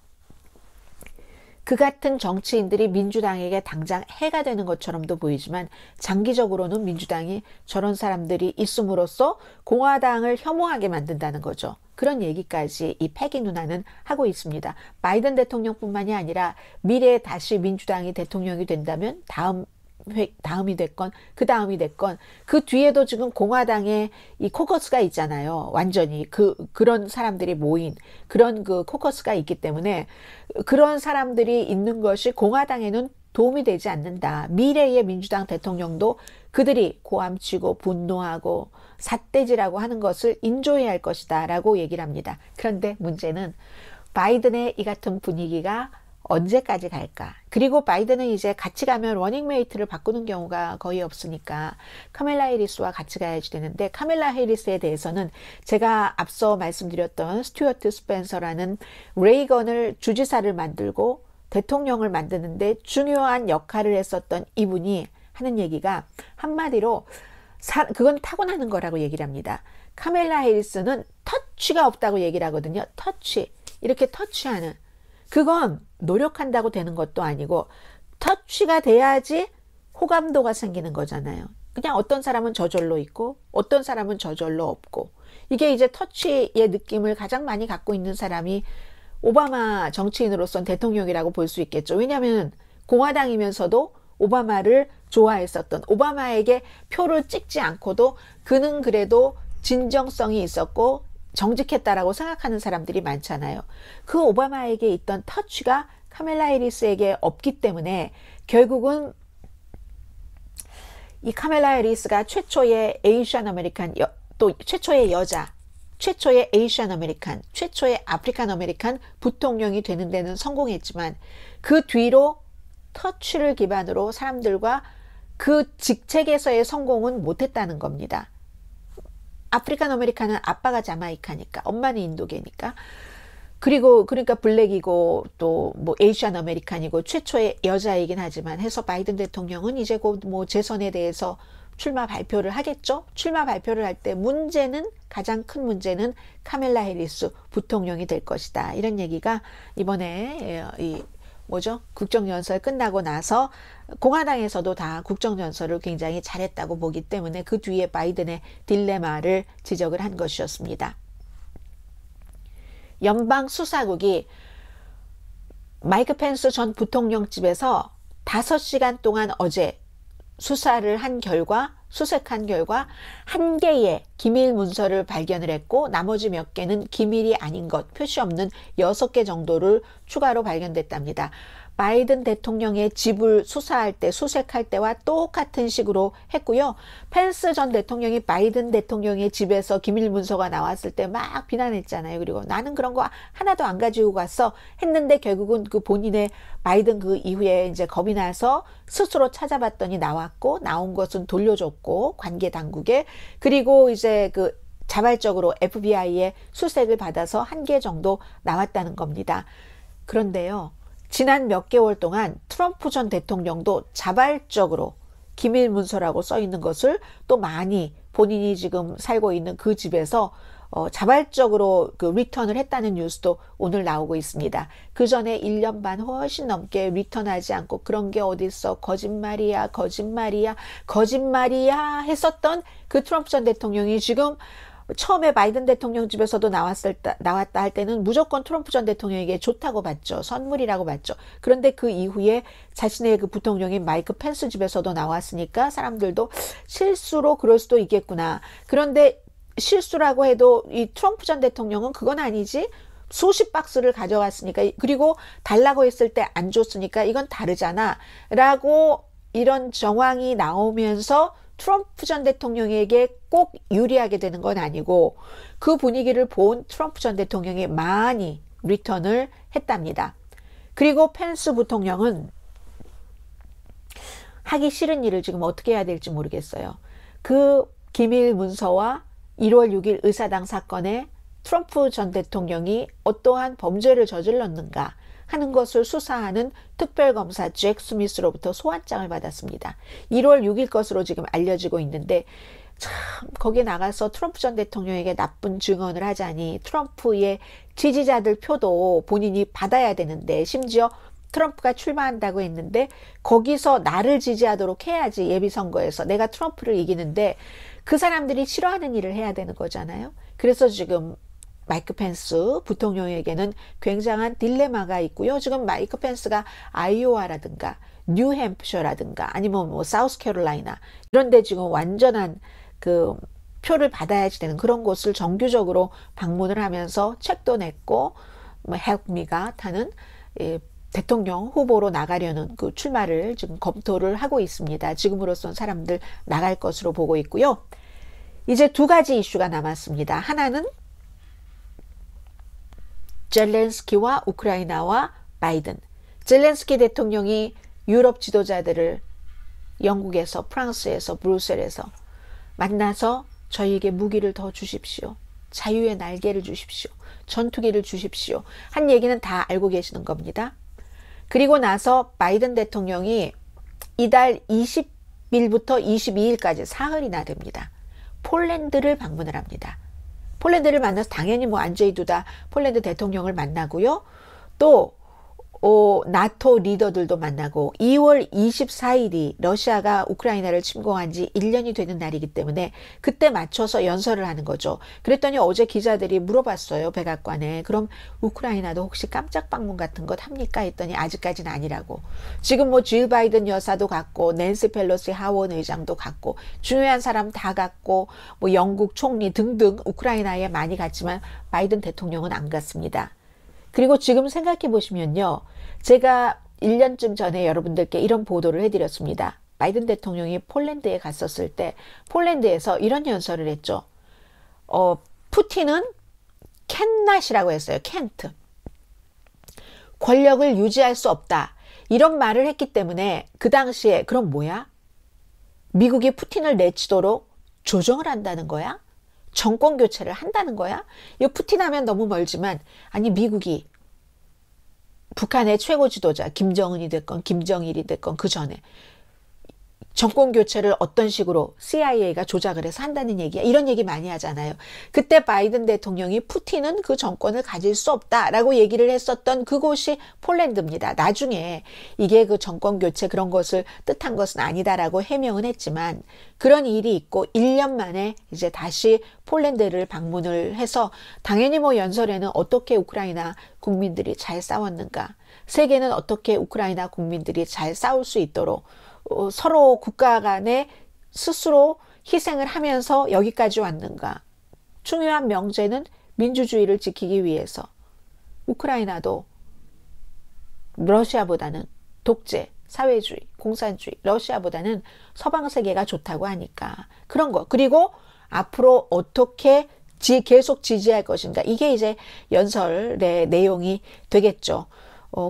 그 같은 정치인들이 민주당에게 당장 해가 되는 것처럼도 보이지만 장기적으로는 민주당이 저런 사람들이 있음으로써 공화당을 혐오하게 만든다는 거죠. 그런 얘기까지 이 패기 누나는 하고 있습니다. 바이든 대통령뿐만이 아니라 미래에 다시 민주당이 대통령이 된다면 다음이 됐건 그 다음이 됐건 그 뒤에도 지금 공화당의 이 코커스가 있잖아요. 완전히 그런 사람들이 모인 그런 코커스가 있기 때문에 그런 사람들이 있는 것이 공화당에는 도움이 되지 않는다. 미래의 민주당 대통령도 그들이 고함치고 분노하고 삿대질하고 하는 것을 인조해야 할 것이다 라고 얘기를 합니다. 그런데 문제는 바이든의 이 같은 분위기가 언제까지 갈까? 그리고 바이든은 이제 같이 가면 러닝메이트를 바꾸는 경우가 거의 없으니까 카멜라 해리스와 같이 가야지 되는데 카멜라 해리스에 대해서는 제가 앞서 말씀드렸던 스튜어트 스펜서라는 레이건을 주지사를 만들고 대통령을 만드는데 중요한 역할을 했었던 이분이 하는 얘기가 한마디로 그건 타고나는 거라고 얘기를 합니다. 카멜라 해리스는 터치가 없다고 얘기를 하거든요. 터치. 이렇게 터치하는. 그건 노력한다고 되는 것도 아니고 터치가 돼야지 호감도가 생기는 거잖아요. 그냥 어떤 사람은 저절로 있고 어떤 사람은 저절로 없고 이게 이제 터치의 느낌을 가장 많이 갖고 있는 사람이 오바마 정치인으로선 대통령이라고 볼 수 있겠죠. 왜냐하면 공화당이면서도 오바마를 좋아했었던 오바마에게 표를 찍지 않고도 그는 그래도 진정성이 있었고 정직했다라고 생각하는 사람들이 많잖아요. 그 오바마에게 있던 터치가 카멜라 해리스에게 없기 때문에 결국은 이 카멜라 해리스가 최초의 에이시안 아메리칸 또 최초의 여자 최초의 에이시안 아메리칸 최초의 아프리칸 아메리칸 부통령이 되는 데는 성공했지만 그 뒤로 터치를 기반으로 사람들과 그 직책에서의 성공은 못했다는 겁니다. 아프리칸 아메리칸은 아빠가 자마이카니까 엄마는 인도계니까 그리고 그러니까 블랙이고 또 에이시안 아메리칸이고 최초의 여자이긴 하지만 해서 바이든 대통령은 이제 곧 재선에 대해서 출마 발표를 하겠죠. 출마 발표를 할 때 가장 큰 문제는 카멜라 해리스 부통령이 될 것이다. 이런 얘기가 이번에 국정연설 끝나고 나서 공화당에서도 다 국정연설을 굉장히 잘했다고 보기 때문에 그 뒤에 바이든의 딜레마를 지적을 한 것이었습니다. 연방수사국이 마이크 펜스 전 부통령 집에서 5시간 동안 어제 수색한 결과 1개의 기밀 문서를 발견을 했고 나머지 몇 개는 기밀이 아닌 것, 표시 없는 6개 정도를 추가로 발견됐답니다. 바이든 대통령의 집을 수색할 때와 똑같은 식으로 했고요. 펜스 전 대통령이 바이든 대통령의 집에서 기밀 문서가 나왔을 때 막 비난했잖아요. 그리고 나는 그런 거 하나도 안 가지고 갔어 했는데 결국은 본인의 바이든 이후에 이제 겁이 나서 스스로 찾아봤더니 나왔고 나온 것은 돌려줬고 관계 당국에 그리고 이제 자발적으로 FBI의 수색을 받아서 1개 정도 나왔다는 겁니다. 그런데요. 지난 몇 개월 동안 트럼프 전 대통령도 자발적으로 기밀 문서라고 써 있는 것을 또 많이 본인이 지금 살고 있는 그 집에서 자발적으로 그 리턴을 했다는 뉴스도 오늘 나오고 있습니다. 그 전에 1년 반 훨씬 넘게 리턴하지 않고 그런 게 어딨어, 거짓말이야, 거짓말이야, 거짓말이야 했었던 그 트럼프 전 대통령이 지금 처음에 바이든 대통령 집에서도 나왔다 할 때는 무조건 트럼프 전 대통령에게 좋다고 봤죠. 선물이라고 봤죠. 그런데 그 이후에 자신의 그 부통령인 마이크 펜스 집에서도 나왔으니까 사람들도 실수로 그럴 수도 있겠구나. 그런데 실수라고 해도 이 트럼프 전 대통령은 그건 아니지. 수십 박스를 가져갔으니까, 그리고 달라고 했을 때 안 줬으니까 이건 다르잖아 라고 이런 정황이 나오면서 트럼프 전 대통령에게 꼭 유리하게 되는 건 아니고 그 분위기를 본 트럼프 전 대통령이 많이 리턴을 했답니다. 그리고 펜스 부통령은 하기 싫은 일을 지금 어떻게 해야 될지 모르겠어요. 그 기밀 문서와 1월 6일 의사당 사건에 트럼프 전 대통령이 어떠한 범죄를 저질렀는가 하는 것을 수사하는 특별검사 잭 스미스로부터 소환장을 받았습니다. 1월 6일 것으로 지금 알려지고 있는데 참 거기에 나가서 트럼프 전 대통령에게 나쁜 증언을 하자니 트럼프의 지지자들 표도 본인이 받아야 되는데 심지어 트럼프가 출마한다고 했는데 거기서 나를 지지하도록 해야지 예비선거에서 내가 트럼프를 이기는데 그 사람들이 싫어하는 일을 해야 되는 거잖아요. 그래서 지금 마이크 펜스 부통령에게는 굉장한 딜레마가 있고요. 지금 마이크 펜스가 아이오와라든가 뉴햄프셔라든가 아니면 뭐 사우스캐롤라이나 이런 데 지금 완전한 그 표를 받아야지 되는 그런 곳을 정규적으로 방문을 하면서 책도 냈고 뭐 Help Me가 타는 대통령 후보로 나가려는 그 출마를 지금 검토를 하고 있습니다. 지금으로선 사람들 나갈 것으로 보고 있고요. 이제 두 가지 이슈가 남았습니다. 하나는 젤렌스키와 우크라이나와 바이든. 젤렌스키 대통령이 유럽 지도자들을 영국에서, 프랑스에서, 브뤼셀에서 만나서 저희에게 무기를 더 주십시오. 자유의 날개를 주십시오. 전투기를 주십시오. 한 얘기는 다 알고 계시는 겁니다. 그리고 나서 바이든 대통령이 이달 20일부터 22일까지 사흘이나 됩니다. 폴란드를 방문을 합니다. 폴란드를 만나서 당연히 뭐 안제이 두다 폴란드 대통령을 만나고요. 또 나토 리더들도 만나고 2월 24일이 러시아가 우크라이나를 침공한 지 1년이 되는 날이기 때문에 그때 맞춰서 연설을 하는 거죠. 그랬더니 어제 기자들이 물어봤어요. 백악관에. 그럼 우크라이나도 혹시 깜짝 방문 같은 것 합니까? 했더니 아직까지는 아니라고. 지금 뭐 질 바이든 여사도 갔고 낸시 펠로시 하원 의장도 갔고 중요한 사람 다 갔고 뭐 영국 총리 등등 우크라이나에 많이 갔지만 바이든 대통령은 안 갔습니다. 그리고 지금 생각해 보시면요. 제가 1년쯤 전에 여러분들께 이런 보도를 해드렸습니다. 바이든 대통령이 폴란드에 갔었을 때 폴란드에서 이런 연설을 했죠. 푸틴은 캔낫이라고 했어요. 캔트. 권력을 유지할 수 없다. 이런 말을 했기 때문에 그 당시에 그럼 뭐야? 미국이 푸틴을 내치도록 조정을 한다는 거야? 정권 교체를 한다는 거야? 이 푸틴 하면 너무 멀지만 아니 미국이 북한의 최고 지도자 김정은이 됐건 김정일이 됐건 그 전에 정권 교체를 어떤 식으로 CIA가 조작을 해서 한다는 얘기야. 이런 얘기 많이 하잖아요. 그때 바이든 대통령이 푸틴은 그 정권을 가질 수 없다라고 얘기를 했었던 그곳이 폴란드입니다. 나중에 이게 그 정권 교체 그런 것을 뜻한 것은 아니다라고 해명은 했지만 그런 일이 있고 1년 만에 이제 다시 폴란드를 방문을 해서 당연히 뭐 연설에는 어떻게 우크라이나 국민들이 잘 싸웠는가, 세계는 어떻게 우크라이나 국민들이 잘 싸울 수 있도록 서로 국가 간에 스스로 희생을 하면서 여기까지 왔는가. 중요한 명제는 민주주의를 지키기 위해서 우크라이나도 러시아보다는 독재, 사회주의, 공산주의, 러시아보다는 서방 세계가 좋다고 하니까 그런 거. 그리고 앞으로 어떻게 계속 지지할 것인가. 이게 이제 연설의 내용이 되겠죠.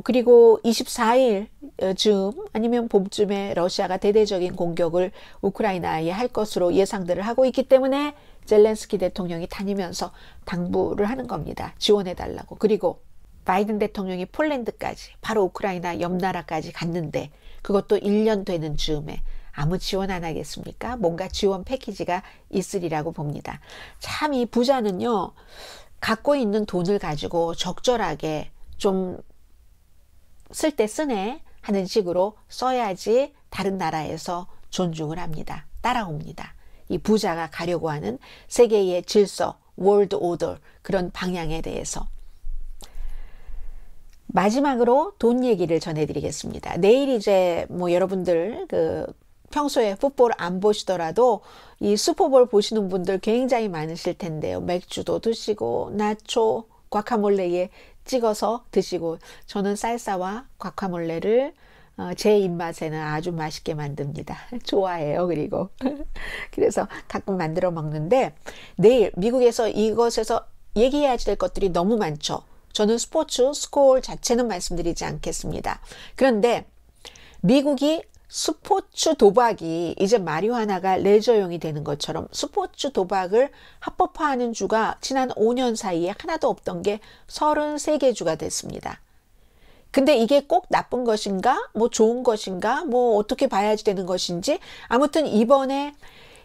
그리고 24일쯤 아니면 봄쯤에 러시아가 대대적인 공격을 우크라이나에 할 것으로 예상들을 하고 있기 때문에 젤렌스키 대통령이 다니면서 당부를 하는 겁니다. 지원해달라고. 그리고 바이든 대통령이 폴란드까지 바로 우크라이나 옆 나라까지 갔는데 그것도 1년 되는 즈음에 아무 지원 안 하겠습니까? 뭔가 지원 패키지가 있으리라고 봅니다. 참 이 부자는요, 갖고 있는 돈을 가지고 적절하게 좀 쓸 때 쓰네 하는 식으로 써야지 다른 나라에서 존중을 합니다. 따라옵니다. 이 부자가 가려고 하는 세계의 질서, 월드 오더, 그런 방향에 대해서. 마지막으로 돈 얘기를 전해드리겠습니다. 내일 이제 뭐 여러분들 평소에 풋볼 안 보시더라도 이 슈퍼볼 보시는 분들 굉장히 많으실 텐데요. 맥주도 드시고 나초, 과카몰레에 찍어서 드시고, 저는 살사와 과카몰레를 제 입맛에는 아주 맛있게 만듭니다. 좋아해요. 그리고 그래서 가끔 만들어 먹는데, 내일 미국에서 이것에서 얘기해야 될 것들이 너무 많죠. 저는 스포츠 스코어 자체는 말씀드리지 않겠습니다. 그런데 미국이 스포츠 도박이 이제 마리화나가 레저용이 되는 것처럼 스포츠 도박을 합법화하는 주가 지난 5년 사이에 하나도 없던 게 33개 주가 됐습니다. 근데 이게 꼭 나쁜 것인가? 뭐 좋은 것인가? 뭐 어떻게 봐야지 되는 것인지, 아무튼 이번에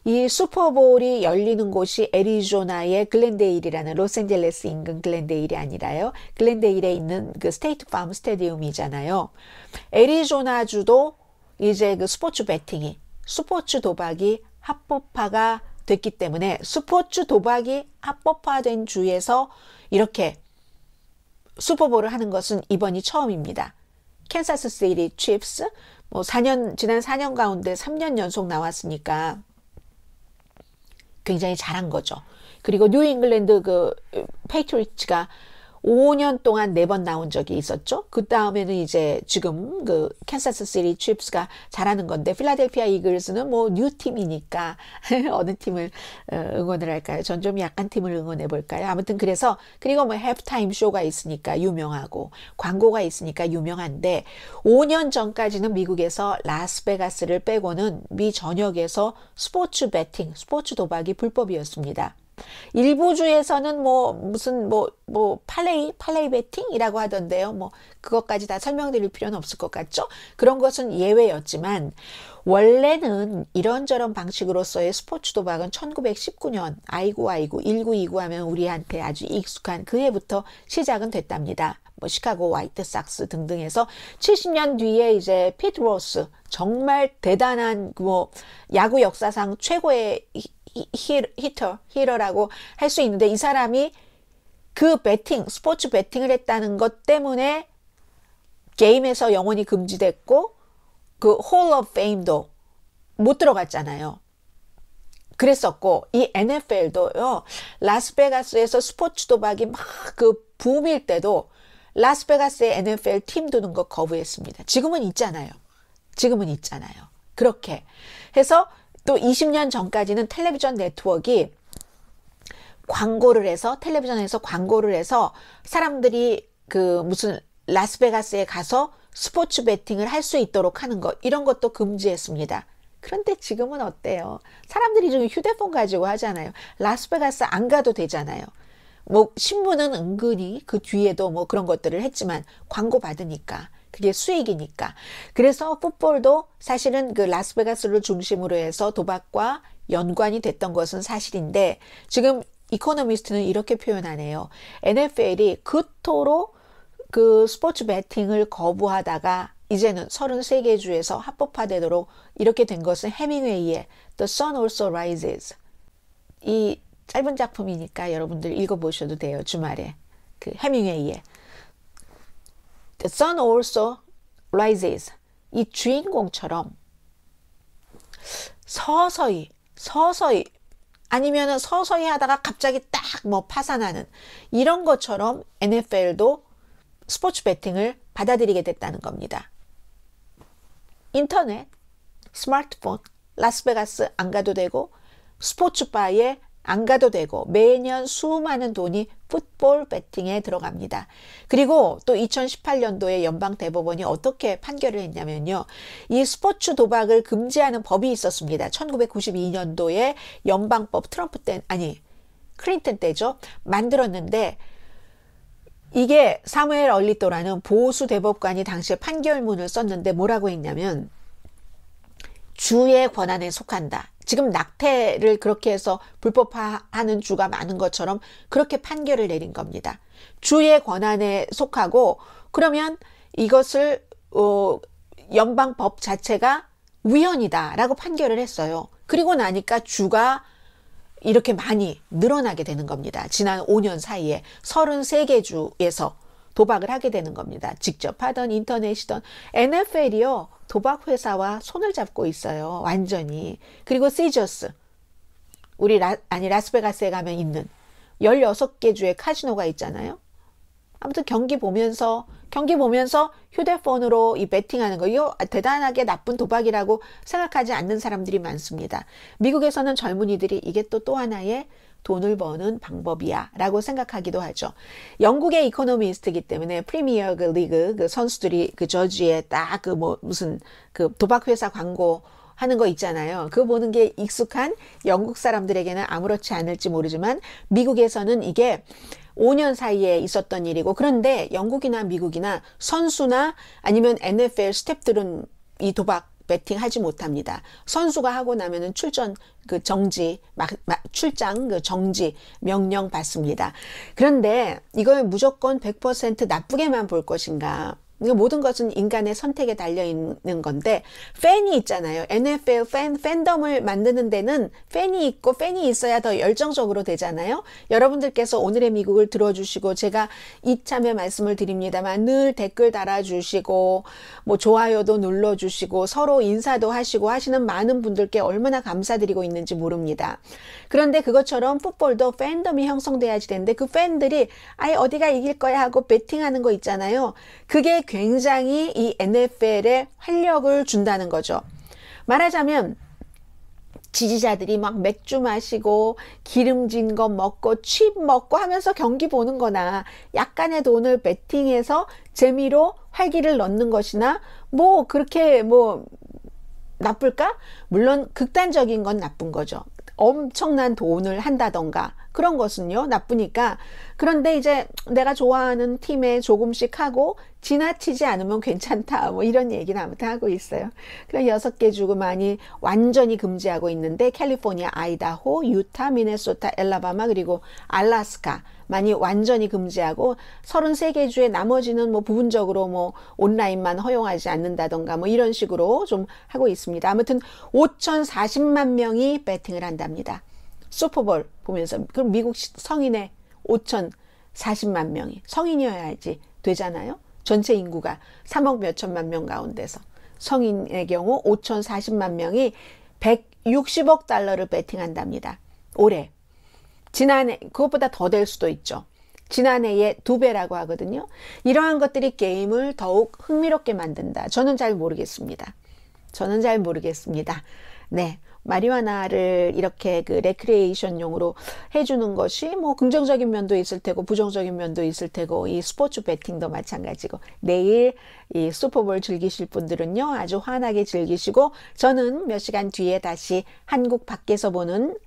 이 슈퍼볼이 열리는 곳이 애리조나의 글렌데일이라는, 로스앤젤레스 인근 글렌데일이 아니라요, 글렌데일에 있는 그 스테이트 팜 스타디움이잖아요. 애리조나주도 이제 그 스포츠 베팅이, 스포츠 도박이 합법화가 됐기 때문에, 스포츠 도박이 합법화된 주에서 이렇게 슈퍼볼을 하는 것은 이번이 처음입니다. 캔사스 시티 칩스, 뭐 지난 4년 가운데 3년 연속 나왔으니까 굉장히 잘한 거죠. 그리고 뉴 잉글랜드 페이트리츠가 5년 동안 4번 나온 적이 있었죠. 그 다음에는 이제 지금 캔사스 시티 칩스가 잘하는 건데, 필라델피아 이글스는 뭐 뉴 팀이니까 어느 팀을 응원을 할까요? 전 좀 약한 팀을 응원해 볼까요? 아무튼 그래서, 그리고 뭐 해프타임 쇼가 있으니까 유명하고 광고가 있으니까 유명한데, 5년 전까지는 미국에서 라스베가스를 빼고는 미 전역에서 스포츠 베팅, 스포츠 도박이 불법이었습니다. 일부 주에서는 무슨 팔레이 베팅이라고 하던데요. 그것까지 다 설명드릴 필요는 없을 것 같죠? 그런 것은 예외였지만, 원래는 이런저런 방식으로서의 스포츠 도박은 1919년, 아이고 1929 하면 우리한테 아주 익숙한 그 해부터 시작은 됐답니다. 시카고 화이트삭스 등등해서 70년 뒤에 이제 피트 로스, 정말 대단한 야구 역사상 최고의 히터라고 할 수 있는데, 이 사람이 그 스포츠 베팅을 했다는 것 때문에 게임에서 영원히 금지됐고, 그 홀 오브 페임도 못 들어갔잖아요. 그랬었고, 이 NFL도요, 라스베가스에서 스포츠 도박이 막 붐일 때도 라스베가스의 NFL 팀 두는 거 거부했습니다. 지금은 있잖아요. 그렇게 해서 또 20년 전까지는 텔레비전 네트워크가 텔레비전에서 광고를 해서 사람들이 무슨 라스베가스에 가서 스포츠 베팅을 할 수 있도록 하는 것, 이런 것도 금지했습니다. 그런데 지금은 어때요? 사람들이 지금 휴대폰 가지고 하잖아요. 라스베가스 안 가도 되잖아요. 신문은 은근히 그 뒤에도 그런 것들을 했지만 광고 받으니까 그게 수익이니까. 그래서 풋볼도 사실은 그 라스베가스를 중심으로 해서 도박과 연관이 됐던 것은 사실인데, 지금 이코노미스트는 이렇게 표현하네요. NFL이 그토록 그 스포츠 베팅을 거부하다가 이제는 33개 주에서 합법화되도록 이렇게 된 것은 해밍웨이의 The Sun Also Rises. 이 짧은 작품이니까 여러분들 읽어보셔도 돼요. 주말에. 해밍웨이의 The Sun Also Rises. 이 주인공처럼 서서히 아니면은 서서히 하다가 갑자기 딱 파산하는 이런 것처럼 NFL도 스포츠 베팅을 받아들이게 됐다는 겁니다. 인터넷, 스마트폰, 라스베가스 안 가도 되고, 스포츠바에 안 가도 되고, 매년 수많은 돈이 풋볼 베팅에 들어갑니다. 그리고 또 2018년도에 연방대법원이 어떻게 판결을 했냐면요, 이 스포츠 도박을 금지하는 법이 있었습니다. 1992년도에 연방법, 클린턴 때죠, 만들었는데, 이게 사무엘 얼리토라는 보수 대법관이 당시에 판결문을 썼는데 뭐라고 했냐면, 주의 권한에 속한다. 지금 낙태를 그렇게 해서 불법화하는 주가 많은 것처럼 그렇게 판결을 내린 겁니다. 주의 권한에 속하고 그러면 이것을 연방법 자체가 위헌이다라고 판결을 했어요. 그리고 나니까 주가 이렇게 많이 늘어나게 되는 겁니다. 지난 5년 사이에 33개 주에서 도박을 하게 되는 겁니다. 직접 하던 인터넷이던 NFL이요. 도박 회사와 손을 잡고 있어요. 완전히. 그리고 시저스. 우리 라스베가스에 가면 있는 16개 주의 카지노가 있잖아요. 아무튼 경기 보면서 휴대폰으로 이 베팅하는 거 이거 대단하게 나쁜 도박이라고 생각하지 않는 사람들이 많습니다. 미국에서는 젊은이들이 이게 또 하나의 돈을 버는 방법이야 라고 생각하기도 하죠. 영국의 이코노미스트이기 때문에 프리미어 리그 그 선수들이 그 저지에 딱 그 무슨 그 도박 회사 광고 하는 거 있잖아요. 그거 보는 게 익숙한 영국 사람들에게는 아무렇지 않을지 모르지만 미국에서는 이게 5년 사이에 있었던 일이고 그런데 영국이나 미국이나 선수나 아니면 NFL 스태프들은 이 도박 배팅 하지 못합니다. 선수가 하고 나면은 출전 그 정지, 출장 그 정지 명령 받습니다. 그런데 이걸 무조건 100% 나쁘게만 볼 것인가? 모든 것은 인간의 선택에 달려 있는 건데 팬이 있잖아요. NFL 팬덤을 만드는 데는 팬이 있고 팬이 있어야 더 열정적으로 되잖아요. 여러분들께서 오늘의 미국을 들어주시고 제가 이참에 말씀을 드립니다만 늘 댓글 달아주시고 뭐 좋아요도 눌러주시고 서로 인사도 하시고 하시는 많은 분들께 얼마나 감사드리고 있는지 모릅니다. 그런데 그것처럼 풋볼도 팬덤이 형성돼야지 되는데 그 팬들이 아예 어디가 이길 거야 하고 배팅하는 거 있잖아요. 그게 굉장히 이 NFL에 활력을 준다는 거죠. 말하자면 지지자들이 막 맥주 마시고 기름진 거 먹고 칩 먹고 하면서 경기 보는 거나 약간의 돈을 베팅해서 재미로 활기를 넣는 것이나 뭐 그렇게 뭐 나쁠까? 물론 극단적인 건 나쁜 거죠. 엄청난 돈을 한다던가 그런 것은요 나쁘니까. 그런데 이제 내가 좋아하는 팀에 조금씩 하고 지나치지 않으면 괜찮다 뭐 이런 얘기는 아무튼 하고 있어요. 그럼 6개 주고 많이 완전히 금지하고 있는데 캘리포니아, 아이다호, 유타, 미네소타, 엘라바마 그리고 알라스카 많이 완전히 금지하고 33개 주에 나머지는 뭐 부분적으로 뭐 온라인만 허용하지 않는다던가 뭐 이런 식으로 좀 하고 있습니다. 아무튼 5,040만 명이 배팅을 한답니다. 슈퍼볼 보면서. 그럼 미국 성인의 5,040만 명이 성인이어야지 되잖아요. 전체 인구가 3억 몇천만 명 가운데서 성인의 경우 5,040만 명이 160억 달러를 배팅한답니다. 올해. 지난해 그것보다 더 될 수도 있죠. 지난해의 2배라고 하거든요. 이러한 것들이 게임을 더욱 흥미롭게 만든다. 저는 잘 모르겠습니다. 네. 마리화나를 이렇게 그 레크리에이션용으로 해주는 것이 뭐 긍정적인 면도 있을 테고 부정적인 면도 있을 테고 이 스포츠 배팅도 마찬가지고 내일 이 슈퍼볼 즐기실 분들은요 아주 환하게 즐기시고 저는 몇 시간 뒤에 다시 한국 밖에서 본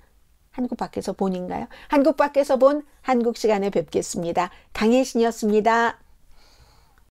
한국 시간에 뵙겠습니다. 강혜신이었습니다.